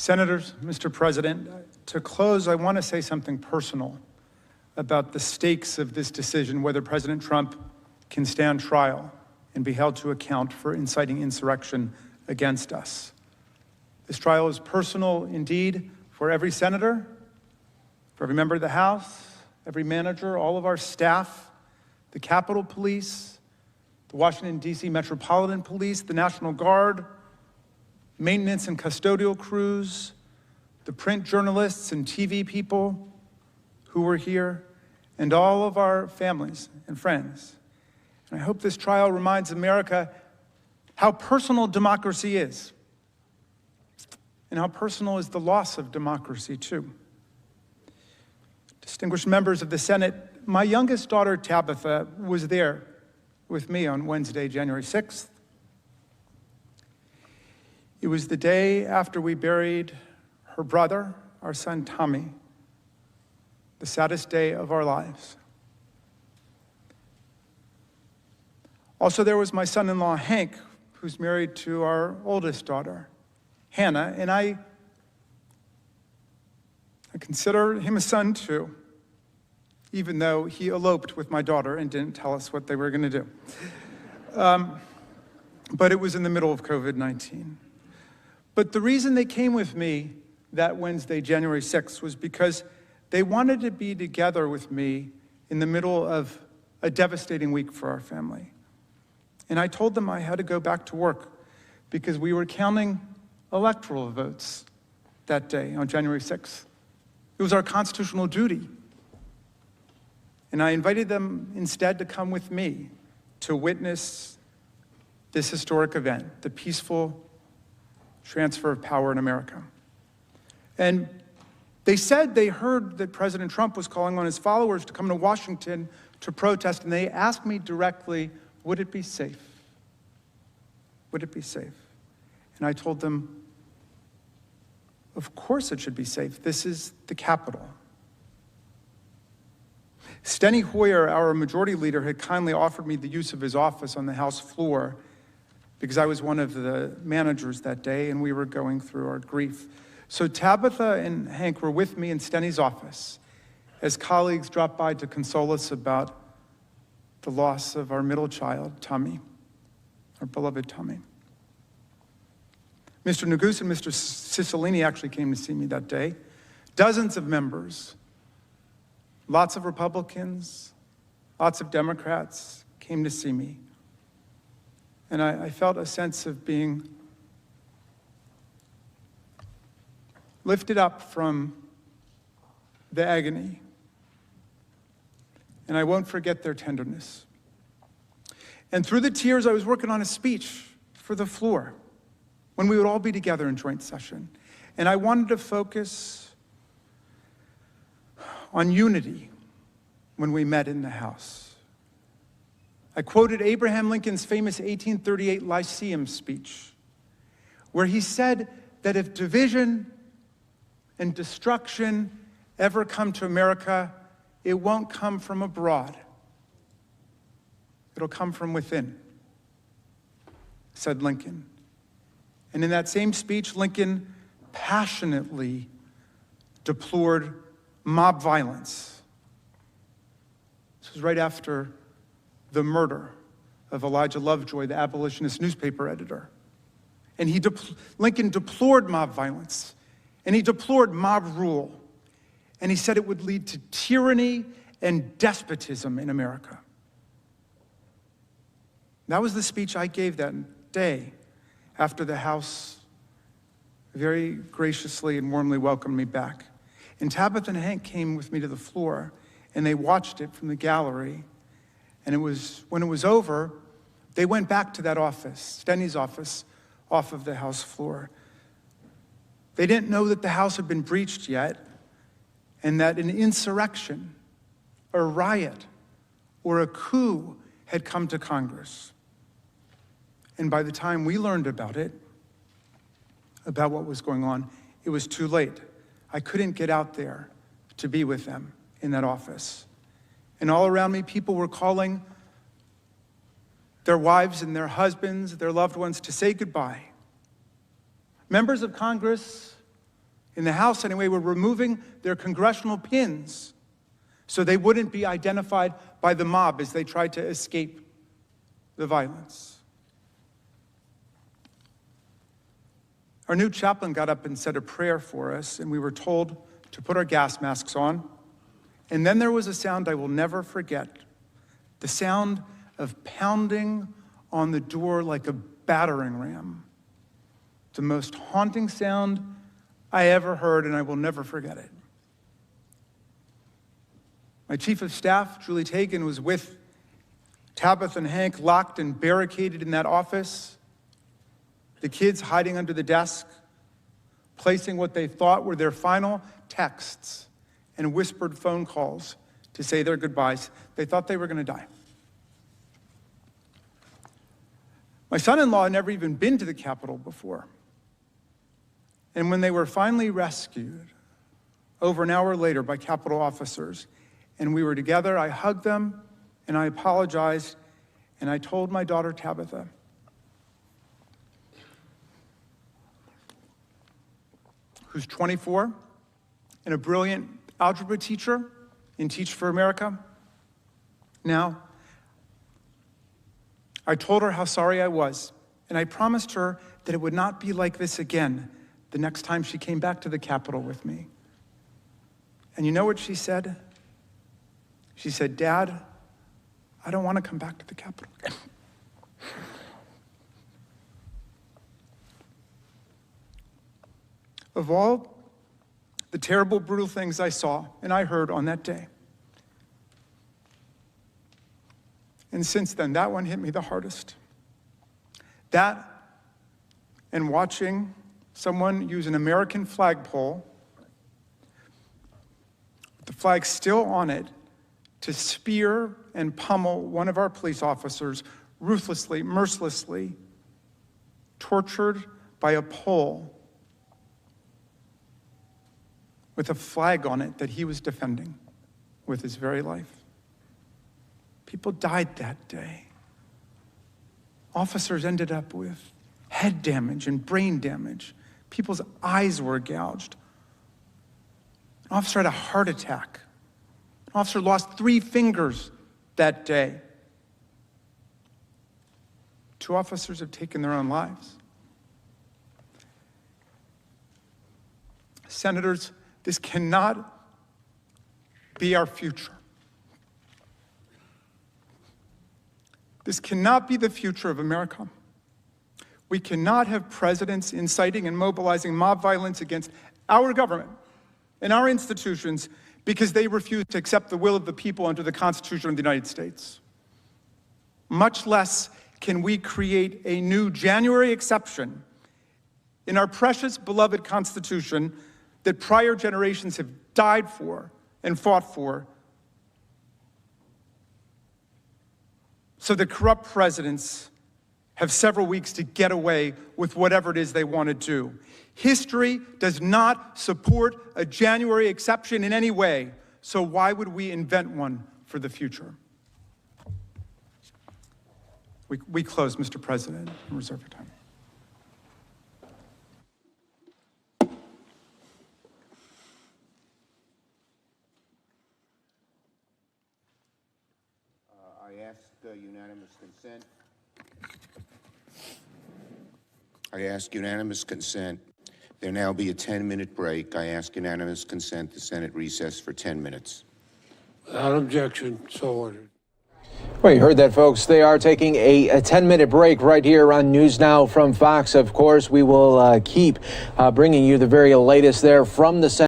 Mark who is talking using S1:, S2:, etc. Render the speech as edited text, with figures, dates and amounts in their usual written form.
S1: Senators, Mr. President, to close, I want to say something personal about the stakes of this decision, whether President Trump can stand trial and be held to account for inciting insurrection against us. This trial is personal indeed for every senator, for every member of the House, every manager, all of our staff, the Capitol Police, the Washington, D.C. Metropolitan Police, the National Guard, maintenance and custodial crews, the print journalists and TV people who were here, and all of our families and friends. And I hope this trial reminds America how personal democracy is, and how personal is the loss of democracy, too. Distinguished members of the Senate, my youngest daughter, Tabitha, was there with me on Wednesday, January 6th. It was the day after we buried her brother, our son, Tommy, the saddest day of our lives. Also, there was my son-in-law, Hank, who's married to our oldest daughter, Hannah, and I consider him a son, too, even though he eloped with my daughter and didn't tell us what they were going to do. But it was in the middle of COVID-19. But the reason they came with me that Wednesday, January 6th, was because they wanted to be together with me in the middle of a devastating week for our family. And I told them I had to go back to work because we were counting electoral votes that day on January 6th. It was our constitutional duty. And I invited them instead to come with me to witness this historic event, the peaceful transfer of power in America. And they said they heard that President Trump was calling on his followers to come to Washington to protest, and they asked me directly, would it be safe? Would it be safe? And I told them, of course it should be safe. This is the Capitol. Steny Hoyer, our majority leader, had kindly offered me the use of his office on the House floor because I was one of the managers that day and we were going through our grief. So Tabitha and Hank were with me in Steny's office as colleagues dropped by to console us about the loss of our middle child, Tommy, our beloved Tommy. Mr. Neguse and Mr. Cicilline actually came to see me that day. Dozens of members, lots of Republicans, lots of Democrats came to see me. And I felt a sense of being lifted up from the agony. And I won't forget their tenderness. And through the tears, I was working on a speech for the floor when we would all be together in joint session. And I wanted to focus on unity when we met in the House. I quoted Abraham Lincoln's famous 1838 Lyceum speech, where he said that if division and destruction ever come to America, it won't come from abroad. It'll come from within, said Lincoln. And in that same speech, Lincoln passionately deplored mob violence. This was right after the murder of Elijah Lovejoy, the abolitionist newspaper editor. And Lincoln deplored mob violence, and he deplored mob rule, and he said it would lead to tyranny and despotism in America. That was the speech I gave that day after the House very graciously and warmly welcomed me back. And Tabitha and Hank came with me to the floor, and they watched it from the gallery. And when it was over, they went back to that office, Steny's office, off of the House floor. They didn't know that the House had been breached yet, and that an insurrection, a riot, or a coup had come to Congress. And by the time we learned about it, about what was going on, it was too late. I couldn't get out there to be with them in that office. And all around me, people were calling their wives and their husbands, their loved ones, to say goodbye. Members of Congress in the House anyway, were removing their congressional pins so they wouldn't be identified by the mob as they tried to escape the violence. Our new chaplain got up and said a prayer for us, and we were told to put our gas masks on. And then there was a sound I will never forget, the sound of pounding on the door like a battering ram. The most haunting sound I ever heard, and I will never forget it. My chief of staff, Julie Tagan, was with Tabitha and Hank, locked and barricaded in that office. The kids hiding under the desk, placing what they thought were their final texts and whispered phone calls to say their goodbyes. They thought they were going to die. My son-in-law had never even been to the Capitol before. And when they were finally rescued, over an hour later by Capitol officers, and we were together, I hugged them and I apologized, and I told my daughter Tabitha, who's 24 and a brilliant algebra teacher in Teach for America. Now, I told her how sorry I was, and I promised her that it would not be like this again the next time she came back to the Capitol with me. And you know what she said? She said, "Dad, I don't want to come back to the Capitol again." Of all the terrible, brutal things I saw and I heard on that day, and since then, that one hit me the hardest. That and watching someone use an American flagpole, with the flag still on it, to spear and pummel one of our police officers ruthlessly, mercilessly, tortured by a pole with a flag on it that he was defending with his very life. People died that day. Officers ended up with head damage and brain damage. People's eyes were gouged. An officer had a heart attack. An officer lost 3 fingers that day. 2 officers have taken their own lives. Senators, this cannot be our future. This cannot be the future of America. We cannot have presidents inciting and mobilizing mob violence against our government and our institutions because they refuse to accept the will of the people under the Constitution of the United States. Much less can we create a new January exception in our precious, beloved Constitution that prior generations have died for and fought for, so the corrupt presidents have several weeks to get away with whatever it is they want to do. History does not support a January exception in any way, so why would we invent one for the future? We close, Mr. President, and reserve your time.
S2: I ask unanimous consent. I ask unanimous consent. There now be a 10-minute break. I ask unanimous consent the Senate recess for 10 minutes.
S3: Without objection, so ordered.
S4: Well, you heard that, folks. They are taking a 10-minute break right here on NewsNOW from Fox. Of course, we will keep bringing you the very latest there from the Senate.